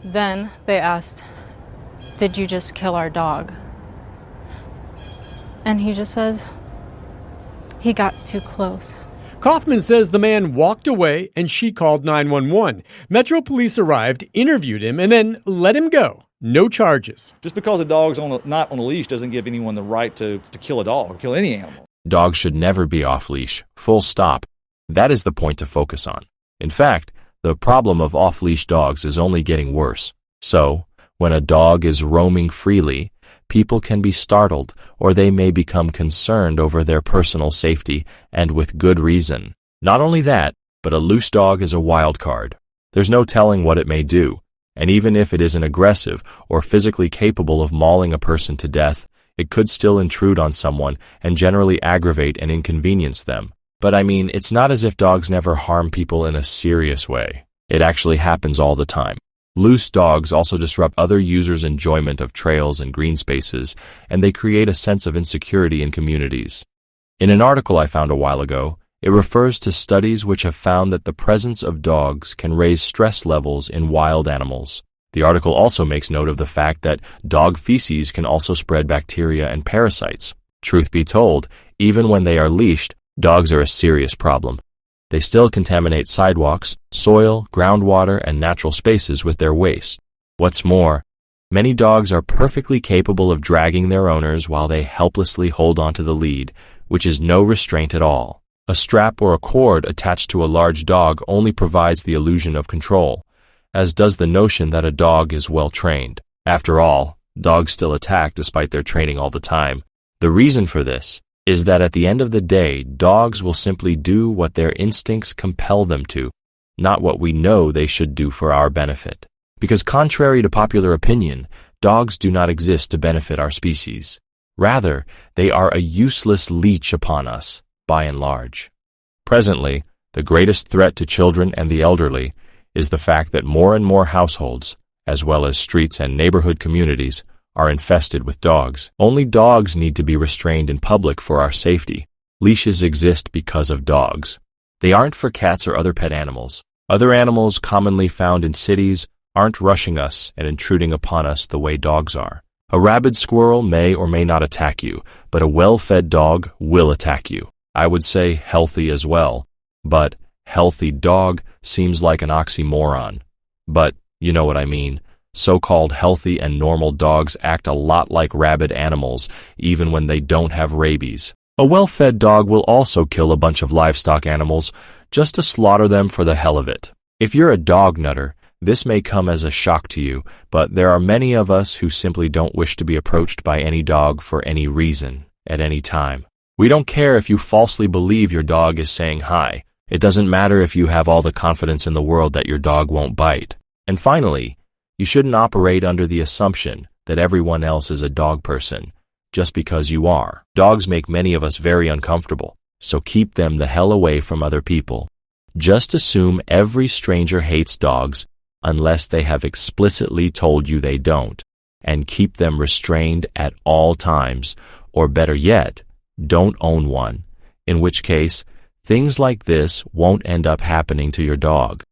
Then they asked, "Did you just kill our dog?" And he just says, "He got too close." Kaufman says the man walked away and she called 911. Metro Police arrived, interviewed him, and then let him go. No charges. Just because a dog's not on a leash doesn't give anyone the right to kill a dog, kill any animal. Dogs should never be off-leash, full stop. That is the point to focus on. In fact, the problem of off-leash dogs is only getting worse. So, when a dog is roaming freely, people can be startled or they may become concerned over their personal safety, and with good reason. Not only that, but a loose dog is a wild card. There's no telling what it may do, and even if it isn't aggressive or physically capable of mauling a person to death, it could still intrude on someone and generally aggravate and inconvenience them. But I mean, it's not as if dogs never harm people in a serious way. It actually happens all the time. Loose dogs also disrupt other users' enjoyment of trails and green spaces, and they create a sense of insecurity in communities. In an article I found a while ago, it refers to studies which have found that the presence of dogs can raise stress levels in wild animals. The article also makes note of the fact that dog feces can also spread bacteria and parasites. Truth be told, even when they are leashed, dogs are a serious problem. They still contaminate sidewalks, soil, groundwater, and natural spaces with their waste. What's more, many dogs are perfectly capable of dragging their owners while they helplessly hold onto the lead, which is no restraint at all. A strap or a cord attached to a large dog only provides the illusion of control, as does the notion that a dog is well trained. After all, dogs still attack despite their training all the time. The reason for this is that at the end of the day, dogs will simply do what their instincts compel them to, not what we know they should do for our benefit. Because contrary to popular opinion, dogs do not exist to benefit our species. Rather, they are a useless leech upon us, by and large. Presently, the greatest threat to children and the elderly is the fact that more and more households, as well as streets and neighborhood communities, are infested with dogs. Only dogs need to be restrained in public for our safety. Leashes exist because of dogs. They aren't for cats or other pet animals. Other animals commonly found in cities aren't rushing us and intruding upon us the way dogs are. A rabid squirrel may or may not attack you, but a well-fed dog will attack you. I would say healthy as well, but healthy dog seems like an oxymoron. But you know what I mean. So-called healthy and normal dogs act a lot like rabid animals, even when they don't have rabies. A well-fed dog will also kill a bunch of livestock animals just to slaughter them for the hell of it. If you're a dog nutter, this may come as a shock to you, but there are many of us who simply don't wish to be approached by any dog for any reason, at any time. We don't care if you falsely believe your dog is saying hi. It doesn't matter if you have all the confidence in the world that your dog won't bite. And finally, you shouldn't operate under the assumption that everyone else is a dog person, just because you are. Dogs make many of us very uncomfortable, so keep them the hell away from other people. Just assume every stranger hates dogs unless they have explicitly told you they don't, and keep them restrained at all times, or better yet, don't own one, in which case, things like this won't end up happening to your dog.